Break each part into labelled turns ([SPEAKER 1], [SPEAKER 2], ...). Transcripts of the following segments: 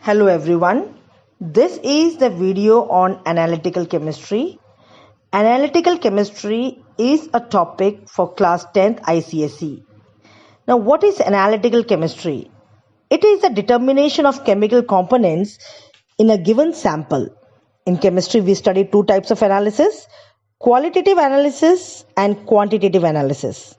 [SPEAKER 1] Hello everyone, this is the video on analytical chemistry. Analytical chemistry is a topic for class 10th ICSE. Now what is analytical chemistry? It is the determination of chemical components in a given sample. In chemistry we study two types of analysis, qualitative analysis and quantitative analysis.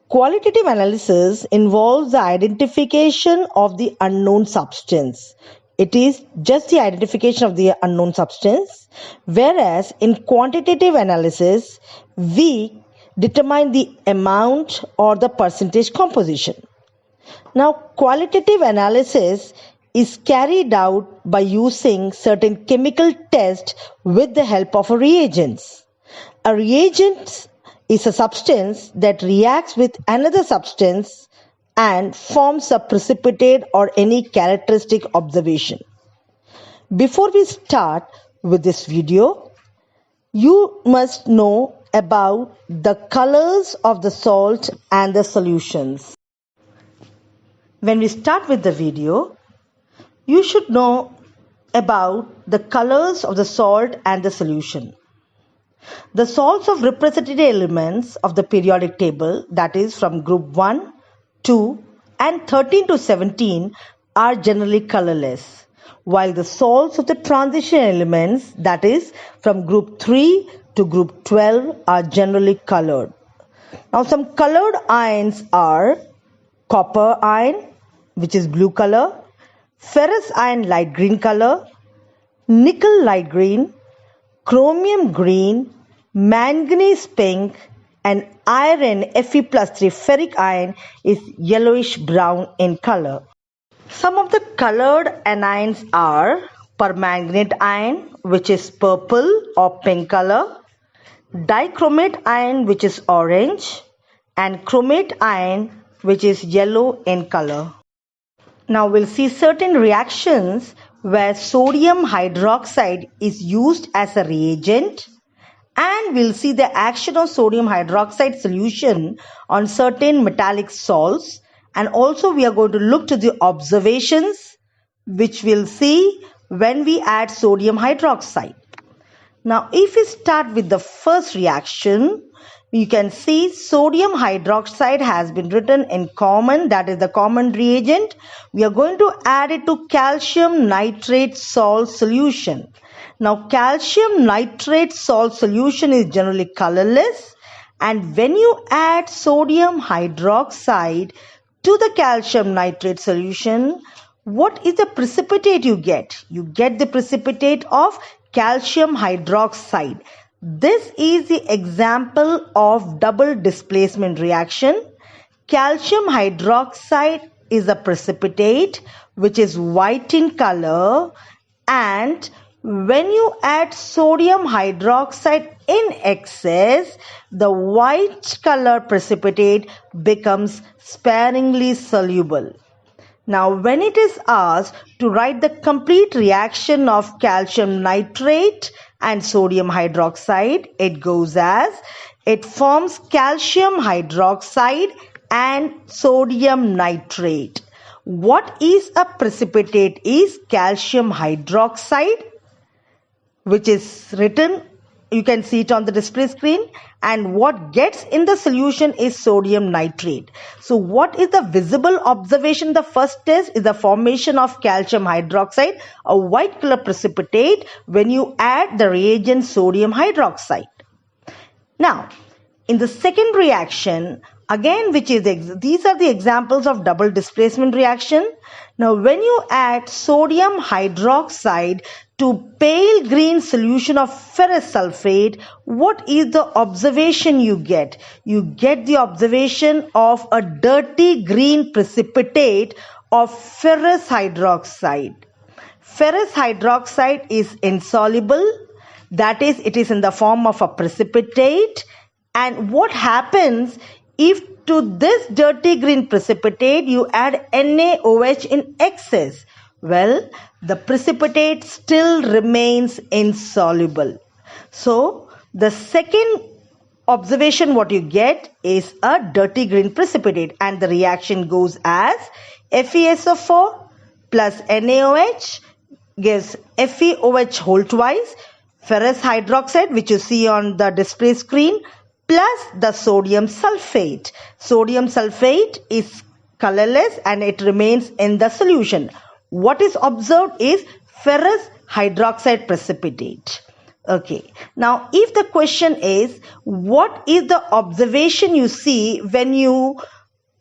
[SPEAKER 1] Qualitative analysis involves the identification of the unknown substance. It is just the identification of the unknown substance, whereas in quantitative analysis, we determine the amount or the percentage composition. Now, qualitative analysis is carried out by using certain chemical tests with the help of reagents. A reagent is a substance that reacts with another substance and forms a precipitate or any characteristic observation. Before we start with this video, you must know about the colors of the salt and the solutions. When we start with the video, you should know about the colors of the salt and the solution. The salts of representative elements of the periodic table, that is from group 1, 2 and 13 to 17 are generally colorless, while the salts of the transition elements, that is from group 3 to group 12 are generally colored. Now some colored ions are copper ion, which is blue color, ferrous ion light green color, nickel light green, chromium green, manganese pink, and iron Fe+3 ferric ion is yellowish brown in color. Some of the colored anions are permanganate ion, which is purple or pink color, dichromate ion, which is orange, and chromate ion, which is yellow in color. Now we'll see certain reactions where sodium hydroxide is used as a reagent, and we'll see the action of sodium hydroxide solution on certain metallic salts, and also we are going to look to the observations which we'll see when we add sodium hydroxide. Now if we start with the first reaction, you can see sodium hydroxide has been written in common, that is the common reagent. We are going to add it to calcium nitrate salt solution. Now calcium nitrate salt solution is generally colorless, and when you add sodium hydroxide to the calcium nitrate solution, what is the precipitate you get? You get the precipitate of calcium hydroxide. This is the example of double displacement reaction. Calcium hydroxide is a precipitate which is white in color, and when you add sodium hydroxide in excess, the white color precipitate becomes sparingly soluble. Now when it is asked to write the complete reaction of calcium nitrate and sodium hydroxide, it goes as, it forms calcium hydroxide and sodium nitrate. What is a precipitate is calcium hydroxide, which is written, you can see it on the display screen, and what gets in the solution is sodium nitrate. So what is the visible observation? The first test is the formation of calcium hydroxide, a white color precipitate, when you add the reagent sodium hydroxide. Now in the second reaction, again, which is these are the examples of double displacement reaction. Now when you add sodium hydroxide to pale green solution of ferrous sulfate, what is the observation you get? You get the observation of a dirty green precipitate of ferrous hydroxide. Ferrous hydroxide is insoluble, that is, it is in the form of a precipitate. And what happens if to this dirty green precipitate you add NaOH in excess? Well, the precipitate still remains insoluble. So the second observation what you get is a dirty green precipitate, and the reaction goes as FeSO4 plus NaOH gives FeOH whole twice, ferrous hydroxide, which you see on the display screen, plus the sodium sulfate. Sodium sulfate is colorless and it remains in the solution. What is observed is ferrous hydroxide precipitate. Okay, now if the question is, what is the observation you see when you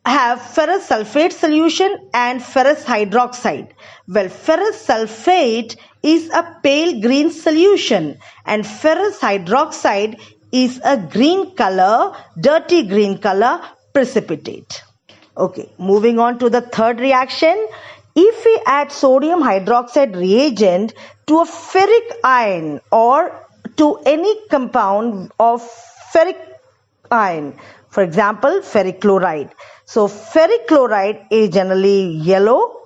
[SPEAKER 1] have ferrous sulfate solution and ferrous hydroxide? Well, ferrous sulfate is a pale green solution and ferrous hydroxide is a green color, dirty green color precipitate. Okay, moving on to the third reaction. If we add sodium hydroxide reagent to a ferric ion or to any compound of ferric ion, for example, ferric chloride. So ferric chloride is generally yellow,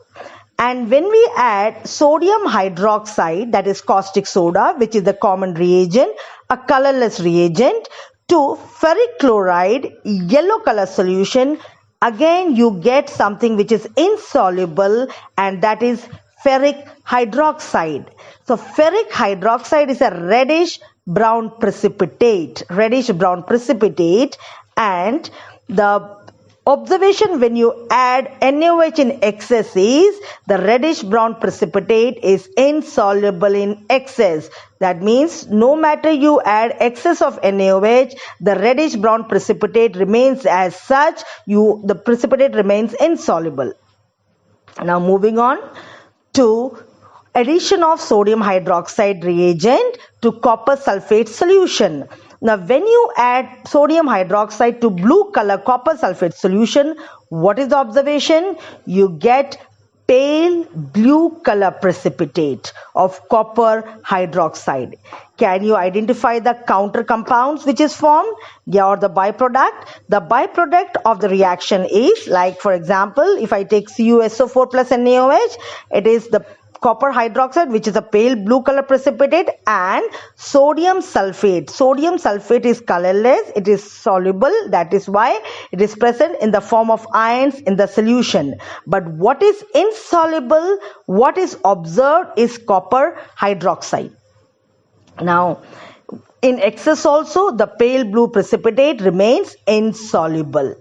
[SPEAKER 1] and when we add sodium hydroxide, that is caustic soda, which is the common reagent, a colorless reagent, to ferric chloride, yellow color solution, again you get something which is insoluble, and that is ferric hydroxide. So ferric hydroxide is a reddish brown precipitate, and the observation when you add NaOH in excess is the reddish brown precipitate is insoluble in excess. That means no matter you add excess of NaOH, the reddish brown precipitate remains as such, the precipitate remains insoluble. Now moving on to addition of sodium hydroxide reagent to copper sulfate solution. Now when you add sodium hydroxide to blue color copper sulfate solution, what is the observation? You get pale blue color precipitate of copper hydroxide. Can you identify the counter compounds which is formed? Yeah, or the byproduct? The byproduct of the reaction is, like for example, if I take CuSO4 plus NaOH, it is the copper hydroxide, which is a pale blue color precipitate, and sodium sulfate. Sodium sulfate is colorless, it is soluble, that is why it is present in the form of ions in the solution. But what is insoluble, what is observed is copper hydroxide. Now, in excess also, the pale blue precipitate remains insoluble.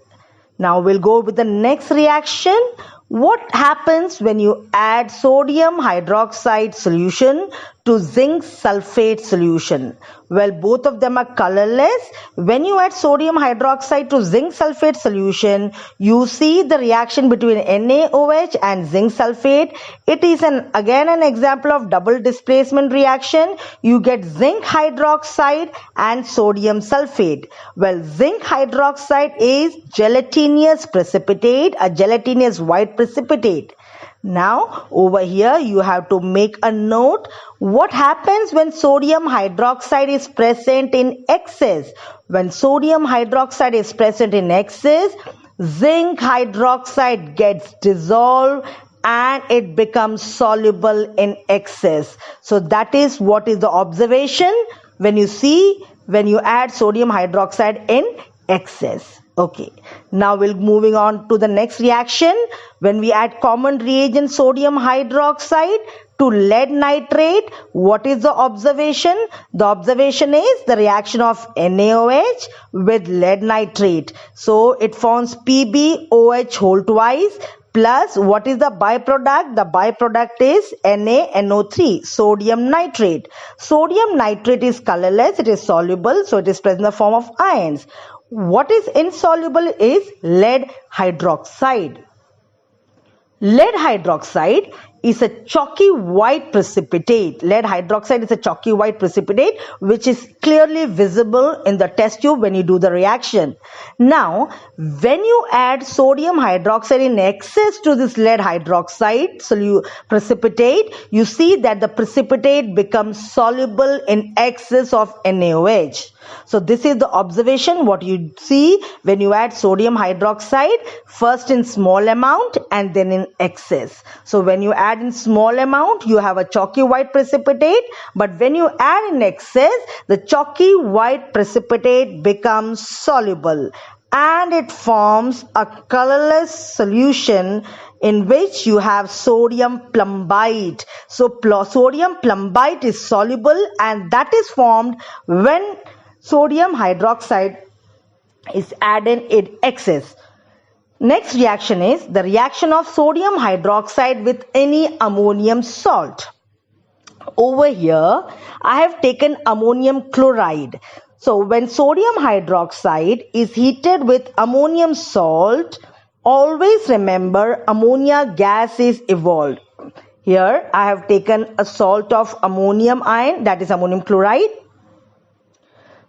[SPEAKER 1] Now we'll go with the next reaction. What happens when you add sodium hydroxide solution to zinc sulfate solution? Well, both of them are colorless. When you add sodium hydroxide to zinc sulfate solution, you see the reaction between NaOH and zinc sulfate. It is again an example of double displacement reaction. You get zinc hydroxide and sodium sulfate. Well, zinc hydroxide is gelatinous precipitate, a gelatinous white precipitate. Now over here you have to make a note. What happens when sodium hydroxide is present in excess? When sodium hydroxide is present in excess, zinc hydroxide gets dissolved and it becomes soluble in excess. So that is what is the observation when you add sodium hydroxide in excess. Okay, now we'll moving on to the next reaction. When we add common reagent sodium hydroxide to lead nitrate, what is the observation? The observation is the reaction of NaOH with lead nitrate. So it forms PbOH whole twice, plus what is the byproduct? The byproduct is NaNO3, sodium nitrate. Sodium nitrate is colorless, it is soluble, so it is present in the form of ions. What is insoluble is lead hydroxide. Lead hydroxide is a chalky white precipitate. Lead hydroxide is a chalky white precipitate which is clearly visible in the test tube when you do the reaction. Now, when you add sodium hydroxide in excess to this lead hydroxide precipitate, you see that the precipitate becomes soluble in excess of NaOH. So this is the observation what you see when you add sodium hydroxide, first in small amount and then in excess. So when you add in small amount, you have a chalky white precipitate, but when you add in excess, the chalky white precipitate becomes soluble. and it forms a colorless solution in which you have sodium plumbite. So sodium plumbite is soluble, and that is formed when sodium hydroxide is added in excess. Next reaction is the reaction of sodium hydroxide with any ammonium salt. Over here, I have taken ammonium chloride. So when sodium hydroxide is heated with ammonium salt, always remember ammonia gas is evolved. Here I have taken a salt of ammonium ion, that is ammonium chloride.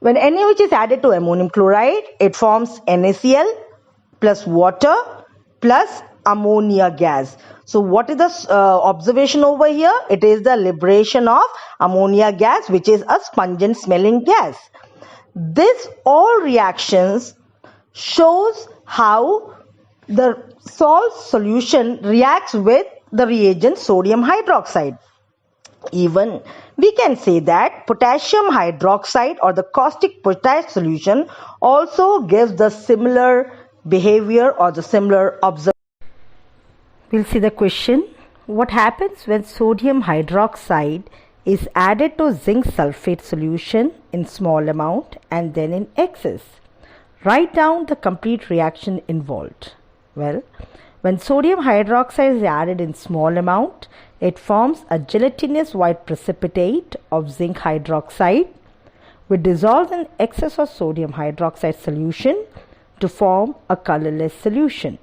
[SPEAKER 1] When NaOH is added to ammonium chloride, it forms NaCl plus water plus ammonia gas. So what is the observation over here? It is the liberation of ammonia gas, which is a pungent smelling gas. This all reactions shows how the salt solution reacts with the reagent sodium hydroxide. Even we can say that potassium hydroxide or the caustic potash solution also gives the similar behavior or the similar observation. We'll see the question. What happens when sodium hydroxide is added to zinc sulfate solution in small amount and then in excess? Write down the complete reaction involved. Well, when sodium hydroxide is added in small amount, it forms a gelatinous white precipitate of zinc hydroxide, which dissolves in excess of sodium hydroxide solution to form a colorless solution.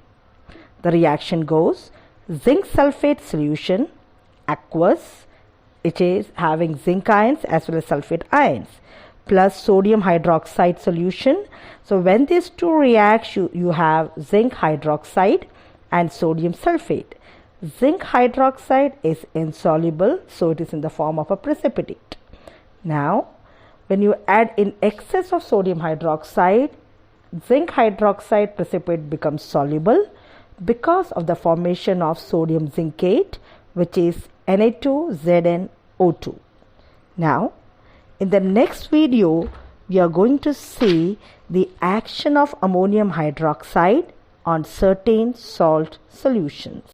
[SPEAKER 1] The reaction goes zinc sulfate solution, aqueous, it is having zinc ions as well as sulfate ions, plus sodium hydroxide solution. So when these two react, you have zinc hydroxide and sodium sulfate. Zinc hydroxide is insoluble, so it is in the form of a precipitate. Now, when you add in excess of sodium hydroxide, zinc hydroxide precipitate becomes soluble because of the formation of sodium zincate, which is Na2ZnO2. Now, in the next video, we are going to see the action of ammonium hydroxide on certain salt solutions.